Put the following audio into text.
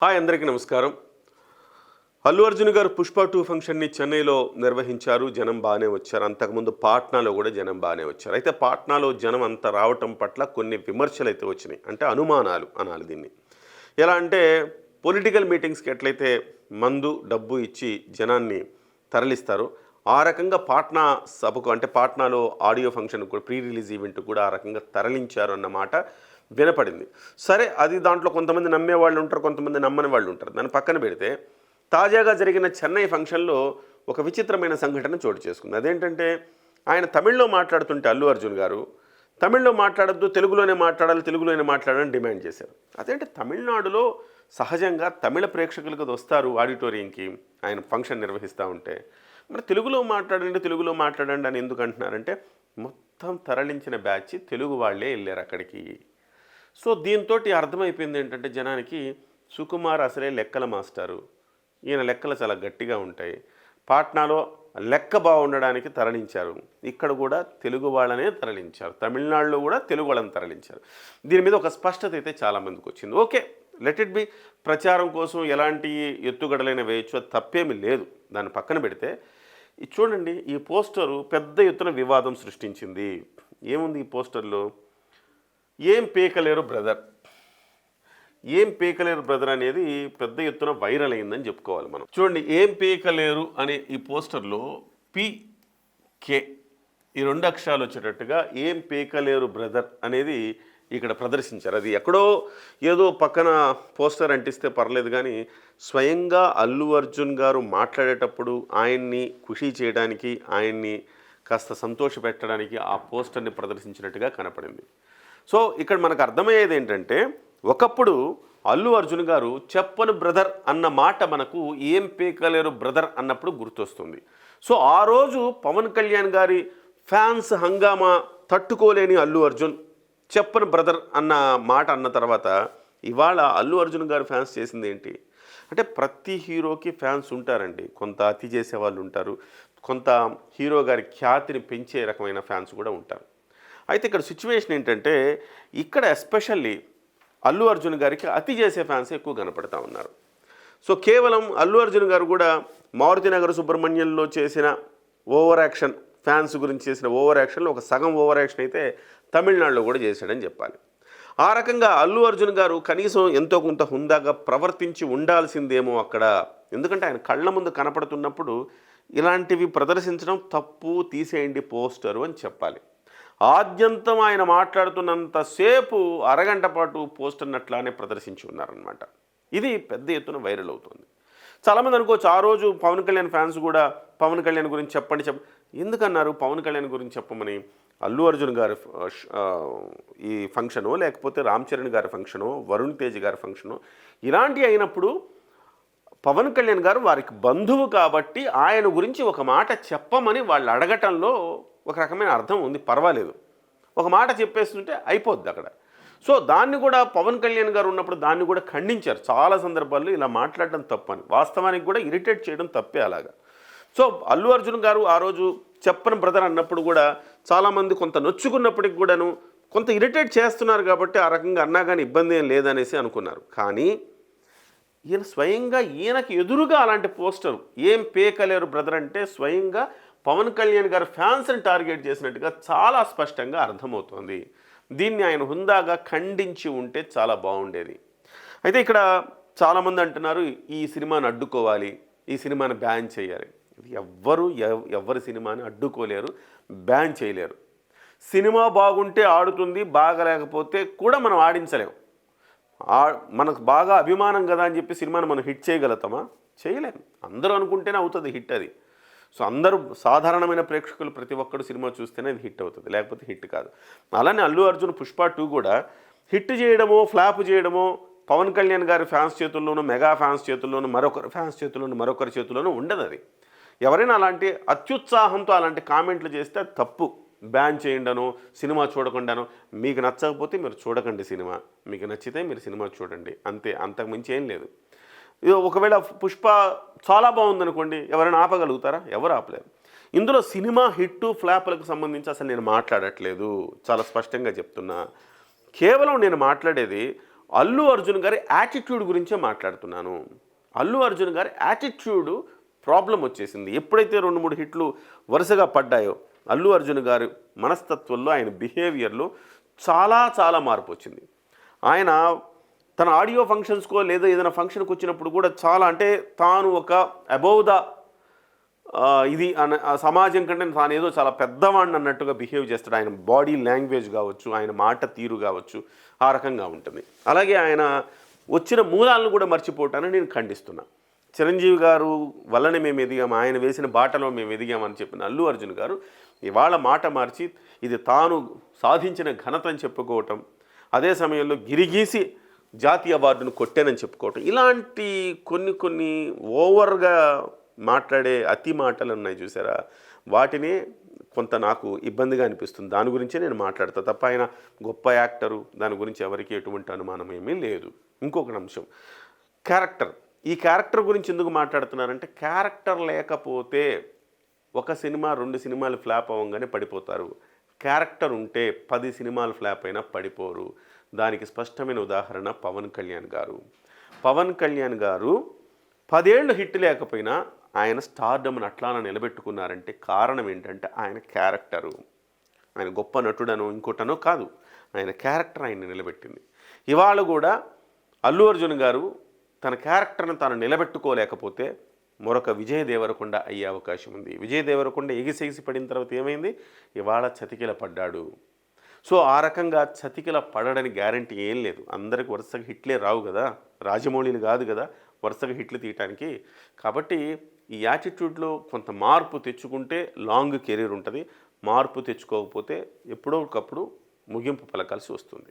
Hi అందరికీ నమస్కారం. అల్లు అర్జున్ గారు 'పుష్ప 2' ఫంక్షన్‌ని చెన్నైలో నిర్వహించారు. జనం బానే వచ్చారు. అంతకుముందు పాట్నాలో కూడా జనం బానే వచ్చారు. అయితే పాట్నాలో జనం అంత రావటం పట్ల కొన్ని విమర్శలైతే వచ్చినాయి. అంటే అనుమానాలు అనాలి దీన్ని. ఎలా అంటే పొలిటికల్ మీటింగ్స్‌కి ఎట్లయితే మందు, డబ్బు ఇచ్చి జనాన్ని తరలిస్తారో ఆ రకంగా పాట్నా సభకు అంటే పాట్నాలో ఆడియో ఫంక్షన్‌కి కూడా ప్రీ రిలీజ్ ఈవెంట్‌కి కూడా ఆ రకంగా తరలించారు అన్నమాట వినపడింది. సరే అది దాంట్లో కొంతమంది నమ్మేవాళ్ళు ఉంటారు, కొంతమంది నమ్మని వాళ్ళు ఉంటారు. దాన్ని పక్కన పెడితే తాజాగా జరిగిన చెన్నై ఫంక్షన్‌లో ఒక విచిత్రమైన సంఘటన చోటు చేసుకుంది. అదేంటంటే ఆయన తమిళ్‌లో మాట్లాడుతుంటే అల్లు అర్జున్ గారు తమిళ్‌లో మాట్లాడొద్దు, తెలుగులోనే మాట్లాడాలి, తెలుగులోనే మాట్లాడాలని డిమాండ్ చేశారు. అదేంటే తమిళనాడులో సహజంగా తమిళ ప్రేక్షకులు కదా వస్తారు ఆడిటోరియంకి ఆయన ఫంక్షన్ నిర్వహిస్తూ ఉంటే. మరి తెలుగులో మాట్లాడండి అని ఎందుకు అంటున్నారంటే మొత్తం తరలించిన బ్యాచ్ తెలుగు వాళ్ళే వెళ్ళారు అక్కడికి. సో దీంతో అర్థమైపోయింది ఏంటంటే జనానికి సుకుమార్ అసలే లెక్కల మాస్టారు, ఈయన లెక్కలు చాలా గట్టిగా ఉంటాయి, పాట్నాలో లెక్క బాగుండడానికి తరలించారు, ఇక్కడ కూడా తెలుగు వాళ్ళనే తరలించారు, తమిళనాడులో కూడా తెలుగు వాళ్ళని తరలించారు. దీని మీద ఒక స్పష్టత అయితే చాలామందికి వచ్చింది. Okay, let it be. ప్రచారం కోసం ఎలాంటి ఎత్తుగడలైన వేయచ్చు, అది తప్పేమీ లేదు. దాన్ని పక్కన పెడితే ఇది చూడండి, ఈ పోస్టరు పెద్ద ఎత్తున వివాదం సృష్టించింది. ఏముంది ఈ పోస్టర్లో? ఏం పీకలేరు బ్రదర్, ఏం పీకలేరు బ్రదర్ అనేది పెద్ద ఎత్తున వైరల్ అయిందని చెప్పుకోవాలి మనం. చూడండి, ఏం పీకలేరు అనే ఈ పోస్టర్లో PK ఈ 2 అక్షరాలు వచ్చేటట్టుగా ఏం పీకలేరు బ్రదర్ అనేది ఇక్కడ ప్రదర్శించారు. అది ఎక్కడో ఏదో పక్కన పోస్టర్ అంటిస్తే పర్లేదు, కానీ స్వయంగా అల్లు అర్జున్ గారు మాట్లాడేటప్పుడు ఆయన్ని ఖుషీ చేయడానికి, ఆయన్ని కాస్త సంతోషపెట్టడానికి ఆ పోస్టర్ని ప్రదర్శించినట్టుగా కనపడింది. సో ఇక్కడ మనకు అర్థమయ్యేది ఏంటంటే ఒకప్పుడు అల్లు అర్జున్ గారు చెప్పను బ్రదర్ అన్న మాట మనకు ఏం పీకలేరు బ్రదర్ అన్నప్పుడు గుర్తొస్తుంది. సో ఆ రోజు పవన్ కళ్యాణ్ గారి ఫ్యాన్స్ హంగామా తట్టుకోలేని అల్లు అర్జున్ చెప్పను బ్రదర్ అన్న మాట అన్న తర్వాత ఇవాళ అల్లు అర్జున్ గారు ఫ్యాన్స్ చేసింది ఏంటి అంటే, ప్రతి హీరోకి ఫ్యాన్స్ ఉంటారండి. కొంత అతి చేసే వాళ్ళు ఉంటారు, కొంత హీరో గారి ఖ్యాతిని పెంచే రకమైన ఫ్యాన్స్ కూడా ఉంటారు. అయితే ఇక్కడ సిచ్యువేషన్ ఏంటంటే ఇక్కడ ఎస్పెషల్లీ అల్లు అర్జున్ గారికి అతి చేసే ఫ్యాన్స్ ఎక్కువ కనపడతా ఉన్నారు. సో కేవలం అల్లు అర్జున్ గారు కూడా మారుతినగర్ సుబ్రహ్మణ్యంలో చేసిన ఓవర్ యాక్షన్, ఫ్యాన్స్ గురించి చేసిన ఓవర్ యాక్షన్లో ఒక సగం ఓవర్ యాక్షన్ అయితే తమిళనాడులో కూడా చేశాడని చెప్పాలి. ఆ రకంగా అల్లు అర్జున్ గారు కనీసం ఎంతో కొంత హుందాగా ప్రవర్తించి ఉండాల్సిందేమో అక్కడ. ఎందుకంటే ఆయన కళ్ళ ముందు కనపడుతున్నప్పుడు ఇలాంటివి ప్రదర్శించడం తప్పు, తీసేయండి పోస్టరు అని చెప్పాలి. ఆద్యంతం ఆయన మాట్లాడుతున్నంతసేపు అరగంట పాటు పోస్టర్ని అట్లానే ప్రదర్శించి ఉన్నారనమాట. ఇది పెద్ద ఎత్తున వైరల్ అవుతుంది. చాలామంది అనుకోవచ్చు ఆ రోజు పవన్ కళ్యాణ్ ఫ్యాన్స్ కూడా పవన్ కళ్యాణ్ గురించి చెప్పండి ఎందుకన్నారు పవన్ కళ్యాణ్ గురించి చెప్పమని? అల్లు అర్జున్ గారి ఈ ఫంక్షను, లేకపోతే రామ్ చరణ్ గారి ఫంక్షను, వరుణ్ తేజ్ గారి ఫంక్షను ఇలాంటివి అయినప్పుడు పవన్ కళ్యాణ్ గారు వారికి బంధువు కాబట్టి ఆయన గురించి ఒక మాట చెప్పమని వాళ్ళు అడగటంలో ఒక రకమైన అర్థం ఉంది, పర్వాలేదు. ఒక మాట చెప్పేస్తుంటే అయిపోద్ది అక్కడ. సో దాన్ని కూడా పవన్ కళ్యాణ్ గారు ఉన్నప్పుడు దాన్ని కూడా ఖండించారు చాలా సందర్భాల్లో. ఇలా మాట్లాడడం తప్పని, వాస్తవానికి కూడా ఇరిటేట్ చేయడం తప్పే అలాగా. సో అల్లు అర్జున్ గారు ఆ రోజు చెప్పని బ్రదర్ అన్నప్పుడు కూడా చాలామంది కొంత నొచ్చుకున్నప్పటికి కూడాను కొంత ఇరిటేట్ చేస్తున్నారు కాబట్టి ఆ రకంగా అన్నా కానీ ఇబ్బంది ఏం లేదనేసి అనుకున్నారు. కానీ ఈయన స్వయంగా ఈయనకి ఎదురుగా అలాంటి పోస్టర్ ఏం పేకలేరు బ్రదర్ అంటే స్వయంగా పవన్ కళ్యాణ్ గారు ఫ్యాన్స్ని టార్గెట్ చేసినట్టుగా చాలా స్పష్టంగా అర్థమవుతోంది. దీన్ని ఆయన హుందాగా ఖండించి ఉంటే చాలా బాగుండేది. అయితే ఇక్కడ చాలామంది అంటున్నారు ఈ సినిమాని అడ్డుకోవాలి, ఈ సినిమాని బ్యాన్ చేయాలి. ఇది ఎవ్వరు సినిమాని అడ్డుకోలేరు, బ్యాన్ చేయలేరు. సినిమా బాగుంటే ఆడుతుంది, బాగలేకపోతే కూడా మనం ఆడించలేము. మనకు బాగా అభిమానం కదా అని చెప్పి సినిమాని మనం హిట్ చేయగలుగుతామా? చేయలేము. అందరూ అనుకుంటేనే అవుతుంది హిట్ అది. సో అందరూ సాధారణమైన ప్రేక్షకులు ప్రతి ఒక్కరు సినిమా చూస్తేనే అది హిట్ అవుతుంది, లేకపోతే హిట్ కాదు. అలానే అల్లు అర్జున్ పుష్ప 2 కూడా హిట్ చేయడమో ఫ్లాప్ చేయడమో పవన్ కళ్యాణ్ గారి ఫ్యాన్స్ చేతుల్లోనూ, మెగా ఫ్యాన్స్ చేతుల్లోనూ, మరొకరి ఫ్యాన్స్ చేతుల్లోనూ, మరొకరి చేతుల్లోనూ ఉండదు. అది ఎవరైనా అలాంటి అత్యుత్సాహంతో అలాంటి కామెంట్లు చేస్తే అది తప్పు. బ్యాన్ చేయండను, సినిమా చూడకుండాను. మీకు నచ్చకపోతే మీరు చూడకండి సినిమా, మీకు నచ్చితే మీరు సినిమా చూడండి, అంతే. అంతకుమించి ఏం లేదు. ఒకవేళ పుష్ప చాలా బాగుందనుకోండి, ఎవరైనా ఆపగలుగుతారా? ఎవరు ఆపలేరు. ఇందులో సినిమా హిట్టు ఫ్లాప్లకు సంబంధించి అసలు నేను మాట్లాడట్లేదు, చాలా స్పష్టంగా చెప్తున్నా. కేవలం నేను మాట్లాడేది అల్లు అర్జున్ గారి యాటిట్యూడ్ గురించే మాట్లాడుతున్నాను. అల్లు అర్జున్ గారి యాటిట్యూడ్ ప్రాబ్లం వచ్చేసింది. ఎప్పుడైతే 2-3 హిట్లు వరుసగా పడ్డాయో అల్లు అర్జున్ గారి మనస్తత్వంలో, ఆయన బిహేవియర్లో చాలా చాలా మార్పు వచ్చింది. ఆయన తన ఆడియో ఫంక్షన్స్కో లేదా ఏదైనా ఫంక్షన్కి వచ్చినప్పుడు కూడా చాలా, అంటే తాను ఒక అబౌవ్ ద ఇది సమాజం కంటే తాను ఏదో చాలా పెద్దవాడిని అన్నట్టుగా బిహేవ్ చేస్తాడు. ఆయన బాడీ లాంగ్వేజ్ కావచ్చు, ఆయన మాట తీరు కావచ్చు, ఆ రకంగా ఉంటుంది. అలాగే ఆయన వచ్చిన మూలాలను కూడా మర్చిపోవటాన్ని నేను ఖండిస్తున్నా. చిరంజీవి గారు వల్లనే మేము ఎదిగాము, ఆయన వేసిన బాటలో మేము ఎదిగామని చెప్పిన అల్లు అర్జున్ గారు ఇవాళ మాట మార్చి ఇది తాను సాధించిన ఘనత అని చెప్పుకోవటం, అదే సమయంలో గిరిగీసి జాతీయ అవార్డును కొట్టానని చెప్పుకోవటం, ఇలాంటి కొన్ని ఓవర్గా మాట్లాడే అతి మాటలు ఉన్నాయి చూసారా, వాటిని కొంత నాకు ఇబ్బందిగా అనిపిస్తుంది. దాని గురించే నేను మాట్లాడతా తప్ప ఆయన గొప్ప యాక్టరు, దాని గురించి ఎవరికి ఎటువంటి అనుమానం ఏమీ లేదు. ఇంకొక అంశం, క్యారెక్టర్. ఈ క్యారెక్టర్ గురించి ఎందుకు మాట్లాడుతున్నానంటే, క్యారెక్టర్ లేకపోతే ఒక సినిమా 2 సినిమాలు ఫ్లాప్ అవ్వగానే పడిపోతారు. క్యారెక్టర్ ఉంటే 10 సినిమాలు ఫ్లాప్ అయినా పడిపోరు. దానికి స్పష్టమైన ఉదాహరణ పవన్ కళ్యాణ్ గారు. పవన్ కళ్యాణ్ గారు 10 ఏళ్ళు హిట్ లేకపోయినా ఆయన స్టార్డమ్ని అట్లానే నిలబెట్టుకున్నారంటే కారణం ఏంటంటే ఆయన క్యారెక్టరు. ఆయన గొప్ప నటుడనో ఇంకోటనో కాదు, ఆయన క్యారెక్టర్ ఆయన నిలబెట్టింది. ఇవాళ కూడా అల్లు అర్జున్ గారు తన క్యారెక్టర్ను తాను నిలబెట్టుకోలేకపోతే మరొక విజయ్ దేవరకొండ అయ్యే అవకాశం ఉంది. విజయ్ దేవరకొండ ఎగిసెగిసి పడిన తర్వాత ఏమైంది, ఇవాళ చతికిల పడ్డాడు. సో ఆ రకంగా చతికిల పడడానికి గ్యారంటీ ఏం లేదు. అందరికి వరుసగా హిట్లే రావు కదా, రాజమౌళిని కాదు కదా వరుసగా హిట్లు తీయటానికి. కాబట్టి ఈ యాటిట్యూడ్లో కొంత మార్పు తెచ్చుకుంటే లాంగ్ కెరీర్ ఉంటుంది. మార్పు తెచ్చుకోకపోతే ఎప్పుడో ఒకప్పుడు ముగింపు పలకాల్సి వస్తుంది.